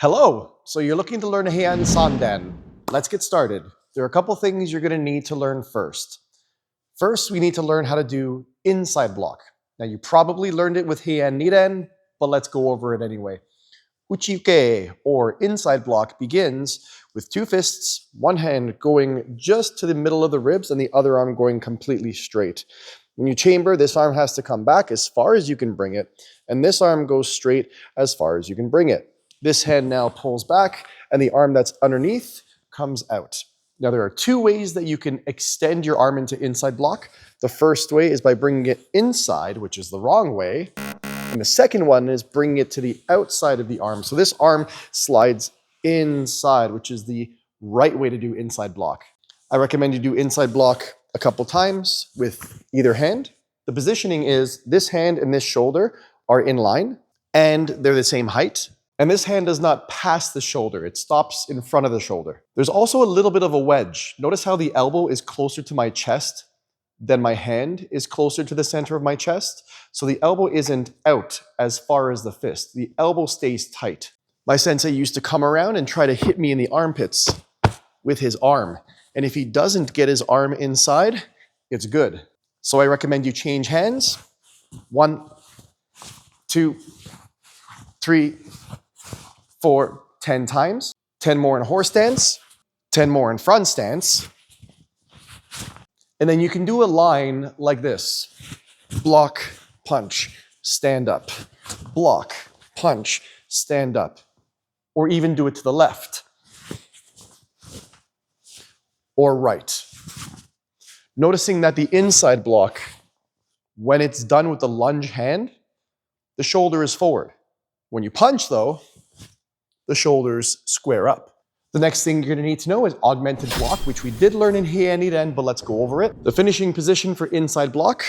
Hello! So you're looking to learn Heian Sandan. Let's get started. There are a couple things you're going to need to learn first. First, we need to learn how to do inside block. Now you probably learned it with Heian Niren, but let's go over it anyway. Uchiuke, or inside block, begins with two fists, one hand going just to the middle of the ribs and the other arm going completely straight. When you chamber, this arm has to come back as far as you can bring it, and this arm goes straight as far as you can bring it. This hand now pulls back, and the arm that's underneath comes out. Now, there are two ways that you can extend your arm into inside block. The first way is by bringing it inside, which is the wrong way. And the second one is bringing it to the outside of the arm. So this arm slides inside, which is the right way to do inside block. I recommend you do inside block a couple times with either hand. The positioning is this hand and this shoulder are in line, and they're the same height. And this hand does not pass the shoulder. It stops in front of the shoulder. There's also a little bit of a wedge. Notice how the elbow is closer to my chest than my hand is closer to the center of my chest. So the elbow isn't out as far as the fist. The elbow stays tight. My sensei used to come around and try to hit me in the armpits with his arm. And if he doesn't get his arm inside, it's good. So I recommend you change hands. 1, 2, 3, 4, 10 times. 10 more in horse stance, 10 more in front stance. And then you can do a line like this. Block, punch, stand up. Block, punch, stand up. Or even do it to the left. Or right. Noticing that the inside block, when it's done with the lunge hand, the shoulder is forward. When you punch though, the shoulders square up. The next thing you're going to need to know is augmented block, which we did learn in Heian Niren, but let's go over it. The finishing position for inside block,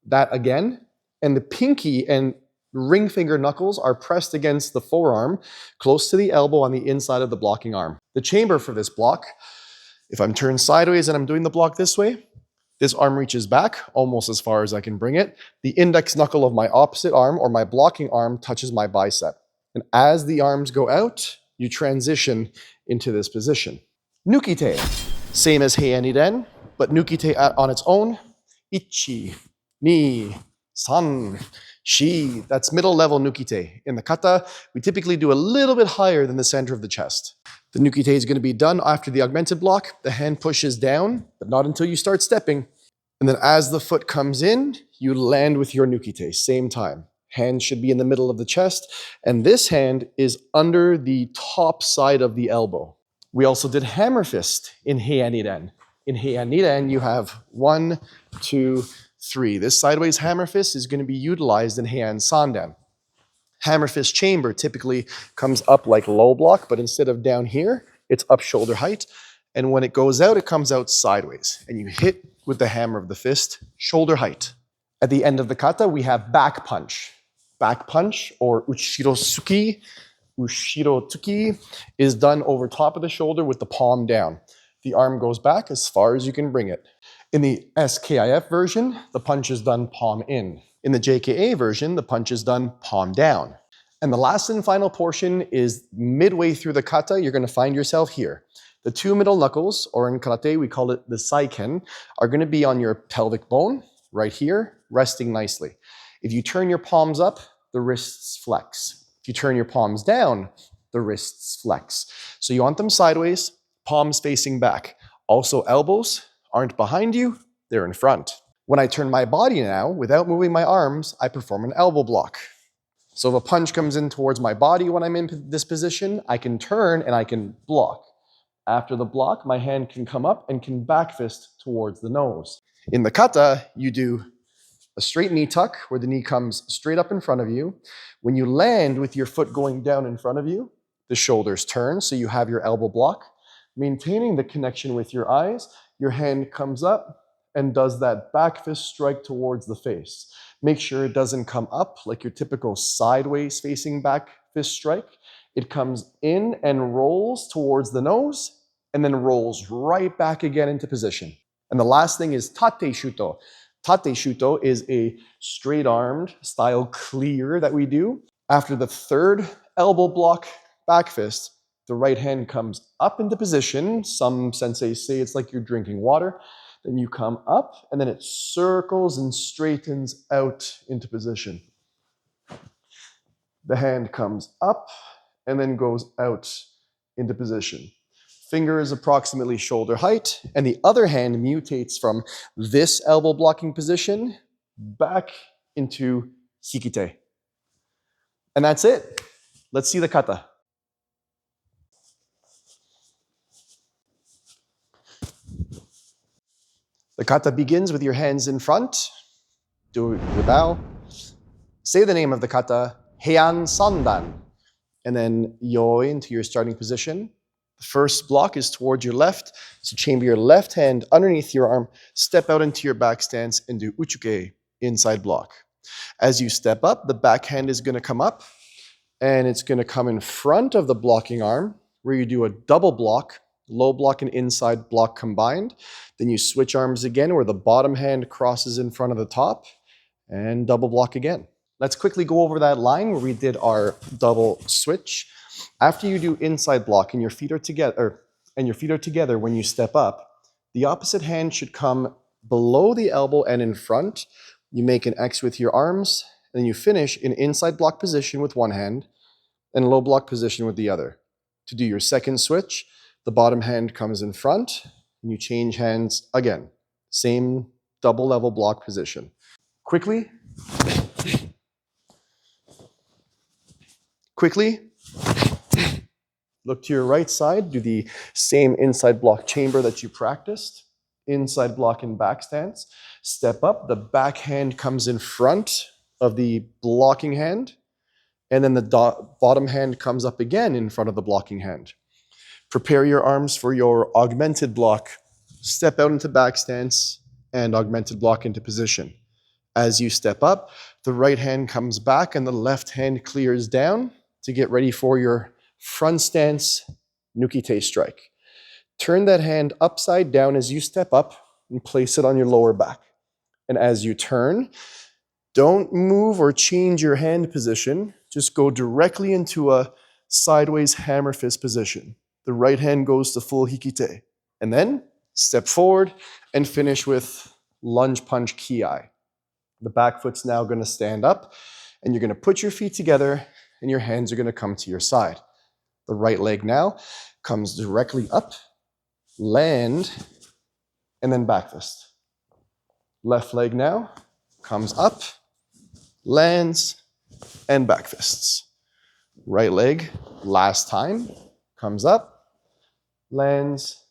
that again, and the pinky and ring finger knuckles are pressed against the forearm, close to the elbow on the inside of the blocking arm. The chamber for this block, if I'm turned sideways and I'm doing the block this way, this arm reaches back almost as far as I can bring it. The index knuckle of my opposite arm or my blocking arm touches my bicep. And as the arms go out, you transition into this position. Nukite, same as Heian Niren, but Nukite on its own. Ichi, ni, san, shi. That's middle level Nukite. In the Kata, we typically do a little bit higher than the center of the chest. The Nukite is going to be done after the augmented block. The hand pushes down, but not until you start stepping. And then as the foot comes in, you land with your Nukite, same time. Hand should be in the middle of the chest, and this hand is under the top side of the elbow. We also did hammer fist in Heian Niren. In Heian Niren, you have 1, 2, 3. This sideways hammer fist is going to be utilized in Heian Sandan. Hammer fist chamber typically comes up like low block, but instead of down here, it's up shoulder height. And when it goes out, it comes out sideways. And you hit with the hammer of the fist, shoulder height. At the end of the kata, we have back punch. Back punch, or ushiro-tsuki, is done over top of the shoulder with the palm down. The arm goes back as far as you can bring it. In the SKIF version, the punch is done palm in. In the JKA version, the punch is done palm down. And the last and final portion is midway through the kata, you're going to find yourself here. The two middle knuckles, or in karate we call it the saiken, are going to be on your pelvic bone, right here, resting nicely. If you turn your palms up, the wrists flex. If you turn your palms down, the wrists flex. So you want them sideways, palms facing back. Also, elbows aren't behind you, they're in front. When I turn my body now, without moving my arms, I perform an elbow block. So if a punch comes in towards my body when I'm in this position, I can turn and I can block. After the block, my hand can come up and can back fist towards the nose. In the kata, you do a straight knee tuck where the knee comes straight up in front of you. When you land with your foot going down in front of you, the shoulders turn so you have your elbow block. Maintaining the connection with your eyes, your hand comes up and does that back fist strike towards the face. Make sure it doesn't come up like your typical sideways facing back fist strike. It comes in and rolls towards the nose and then rolls right back again into position. And the last thing is tate shuto. Tate shuto is a straight-armed style clear that we do. After the third elbow block back fist, the right hand comes up into position. Some senseis say it's like you're drinking water. Then you come up, and then it circles and straightens out into position. The hand comes up and then goes out into position. Finger is approximately shoulder height, and the other hand mutates from this elbow blocking position back into hikite. And that's it. Let's see the kata. The kata begins with your hands in front. Do your bow. Say the name of the kata, Heian Sandan, and then yoi into your starting position. The first block is towards your left, so chamber your left hand underneath your arm, step out into your back stance, and do uchuke, inside block. As you step up, the back hand is going to come up, and it's going to come in front of the blocking arm, where you do a double block, low block and inside block combined. Then you switch arms again, where the bottom hand crosses in front of the top, and double block again. Let's quickly go over that line where we did our double switch. After you do inside block and your feet are together when you step up, the opposite hand should come below the elbow and in front. You make an X with your arms, and then you finish in inside block position with one hand and low block position with the other. To do your second switch, the bottom hand comes in front, and you change hands again. Same double level block position. Quickly. Look to your right side, do the same inside block chamber that you practiced. Inside block and back stance. Step up, the back hand comes in front of the blocking hand, and then the bottom hand comes up again in front of the blocking hand. Prepare your arms for your augmented block. Step out into back stance and augmented block into position. As you step up, the right hand comes back and the left hand clears down to get ready for your front stance nukite strike. Turn that hand upside down as you step up and place it on your lower back. And as you turn, don't move or change your hand position. Just go directly into a sideways hammer fist position. The right hand goes to full hikite. And then step forward and finish with lunge punch kiai. The back foot's now going to stand up, and you're going to put your feet together, and your hands are going to come to your side. The right leg now comes directly up, land, and then back fist. Left leg now comes up, lands, and back fists. Right leg, last time, comes up, lands,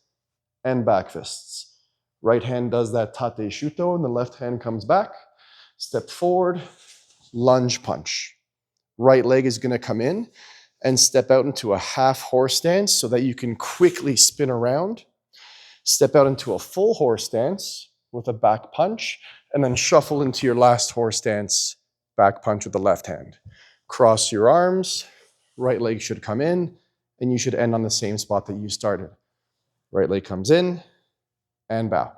and back fists. Right hand does that tate shuto, and the left hand comes back. Step forward, lunge punch. Right leg is going to come in and step out into a half horse stance so that you can quickly spin around. Step out into a full horse stance with a back punch, and then shuffle into your last horse stance, back punch with the left hand. Cross your arms, right leg should come in, and you should end on the same spot that you started. Right leg comes in, and bow.